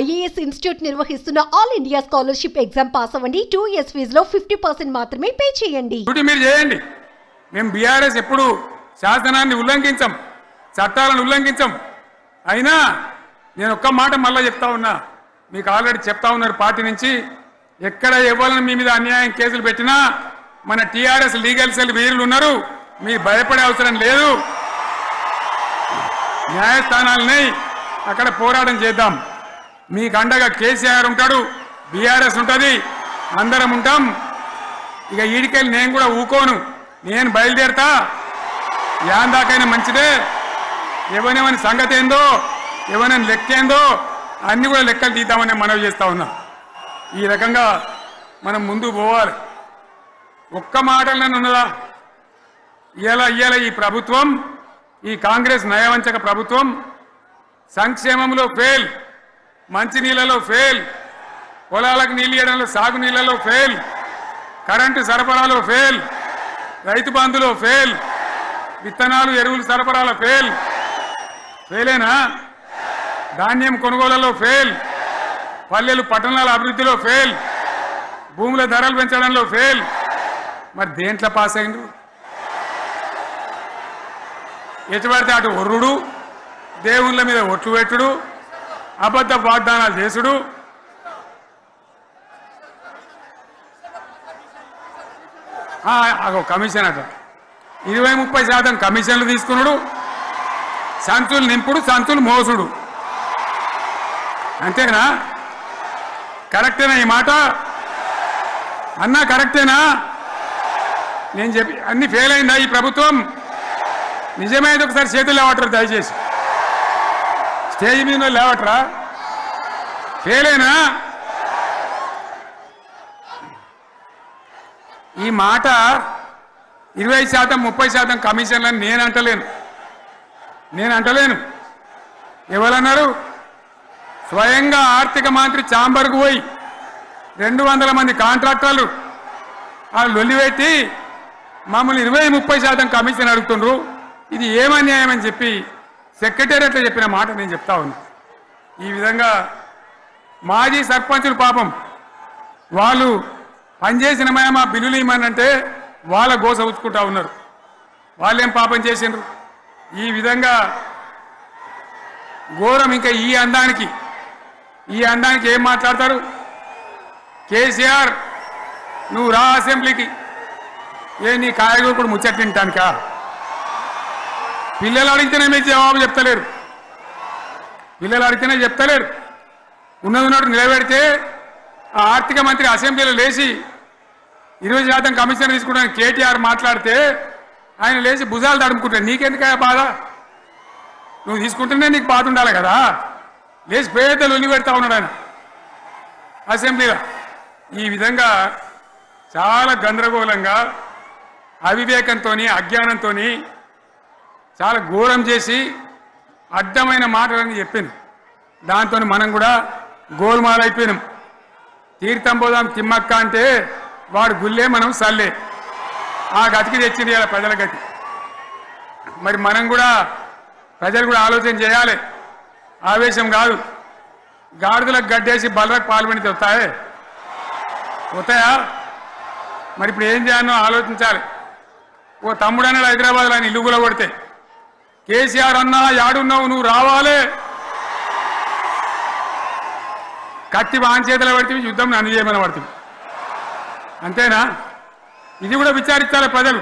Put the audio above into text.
IAS institute నిర్వహిస్తున్న all India scholarship exam pass అవ్వండి 2 years ఫీజులో 50% మాత్రమే పే చేయండి. మీరు చేయండి. మేము బీఆర్ఎస్ ఎప్పుడు శాసనాన్ని ఉల్లంఘించం, చట్టాలను ఉల్లంఘించం. అయినా నేను ఒక్క మాట మళ్ళీ చెప్తా ఉన్నా, మీకు ఆల్రెడీ చెప్తా ఉన్నారు పార్టీ నుంచి, ఎక్కడ ఎవరిని మీ మీద అన్యాయం కేసులు పెట్టినా మన టీఆర్ఎస్ లీగల్ సెల్ వీరులు ఉన్నారు, మీరు భయపడే అవసరం లేదు. న్యాయస్థానాలని అక్కడ పోరాటం చేద్దాం. మీకు అండగా కేసీఆర్ ఉంటాడు, బీఆర్ఎస్ ఉంటుంది, అందరం ఉంటాం. ఇక ఈడికెళ్ళి నేను కూడా ఊకోను, నేను బయలుదేరతా. యాందాకైనా మంచిదే. ఎవరెవరి సంగతి ఏందో, ఎవరైనా లెక్కేందో అన్ని కూడా లెక్కలు తీద్దామని మనవి చేస్తా ఉన్నా. ఈ రకంగా మనం ముందుకు పోవాలి. ఒక్క మాటలను ఉన్నదా? ఇవాళ ఈ ప్రభుత్వం, ఈ కాంగ్రెస్ నయవంచక ప్రభుత్వం సంక్షేమంలో ఫెయిల్, మంచినీళ్ళలో ఫెయిల్, పొలాలకు నీళ్ళు ఇవ్వడంలో సాగునీళ్ళలో ఫెయిల్, కరెంటు సరఫరాలో ఫెయిల్, రైతు బంధులో ఫెయిల్, విత్తనాలు ఎరువులు సరఫరాలో ఫెయిలేనా? ధాన్యం కొనుగోళ్లలో ఫెయిల్, పల్లెలు పట్టణాల అభివృద్ధిలో ఫెయిల్, భూముల ధరలు పెంచడంలో ఫెయిల్. మరి దేంట్లో పాస్ అయిండు? ఎటుపడితే అటు ఒర్రుడు, దేవుళ్ళ మీద ఒట్లు పెట్టుడు, అబద్ధ వాగ్దానాలు చేసుడు. కమిషన్ అట 20-30% కమిషన్లు తీసుకున్నాడు, సంచులు నింపుడు, సంచులు మోసుడు. అంతేనా? కరెక్టేనా ఈ మాట అన్నా? కరెక్టేనా? నేను చెప్పి అన్ని ఫెయిల్ అయిందా ఈ ప్రభుత్వం? నిజమైతే ఒకసారి చేతులు లేవటరు దయచేసి. స్టేజ్ మీద లేవటరా? ఫెయిలేనా? ఈ మాట 20%, 30% కమిషన్లని నేను అంటలేను. ఎవరన్నారు? స్వయంగా ఆర్థిక మంత్రి చాంబర్కు పోయి 200 మంది కాంట్రాక్టర్లు వాళ్ళు లొల్లిపెట్టి మమ్మల్ని 20-30% కమిషన్ అడుగుతుండ్రు, ఇది ఏమన్యాయం అని చెప్పి సెక్రటేరియట్లో చెప్పిన మాట నేను చెప్తా ఉన్నా. ఈ విధంగా మాజీ సర్పంచులు పాపం వాళ్ళు పనిచేసిన మా బిల్లులు ఇవ్వమనంటే వాళ్ళ గోస ఉంచుకుంటా ఉన్నారు. వాళ్ళేం పాపం చేసిండ్రు? ఈ విధంగా ఘోరం. ఇంకా ఈ అందానికి ఏం మాట్లాడతారు? కేసీఆర్ నువ్వు రా అసెంబ్లీకి, నీ కాయగూరకుడు ముచ్చట తింటానికా? పిల్లలు అడిగితేనే మీకు జవాబు చెప్తలేరు. ఉన్నట్టు నిలబెడితే ఆ ఆర్థిక మంత్రి అసెంబ్లీలో లేచి 20% కమిషన్ తీసుకుంటానికి కేటీఆర్ మాట్లాడితే ఆయన లేచి భుజాలు తడుముకుంటాడు. నీకెందుకయ్యా బాధ? నువ్వు తీసుకుంటేనే నీకు బాధ ఉండాలి కదా. లేచి పేదలు ఉల్లి పెడతా ఉన్నాడు ఆయన అసెంబ్లీలో. ఈ విధంగా చాలా గందరగోళంగా, అవివేకంతో, అజ్ఞానంతో చాలా ఘోరం చేసి అడ్డమైన మాటలని చెప్పింది. దాంతో మనం కూడా గోల్మాలైపోయినాం. తీర్థం పోదాం తిమ్మక్క అంటే వాడు గుల్లే, మనం సల్లే. ఆ గతికి తెచ్చింది ఇలా ప్రజల గతి. మరి మనం కూడా, ప్రజలు కూడా ఆలోచన చేయాలి. ఆవేశం కాదు. గాడిదలకు గడ్డేసి బలరకు పాల్పడితే వస్తాయా? మరి ఇప్పుడు ఏం చేయాలో ఆలోచించాలి. ఓ తమ్ముడు అన్నాడు హైదరాబాద్లో, ఆయన ఇల్లు కూడా కొడితే, కేసీఆర్ అన్నా యాడున్నావు, నువ్వు రావాలి. కత్తి వాన్ చేతిలో పడితే యుద్ధం నన్ను చేయమని పడుతుంది. అంతేనా? ఇది కూడా విచారించాలి ప్రజలు.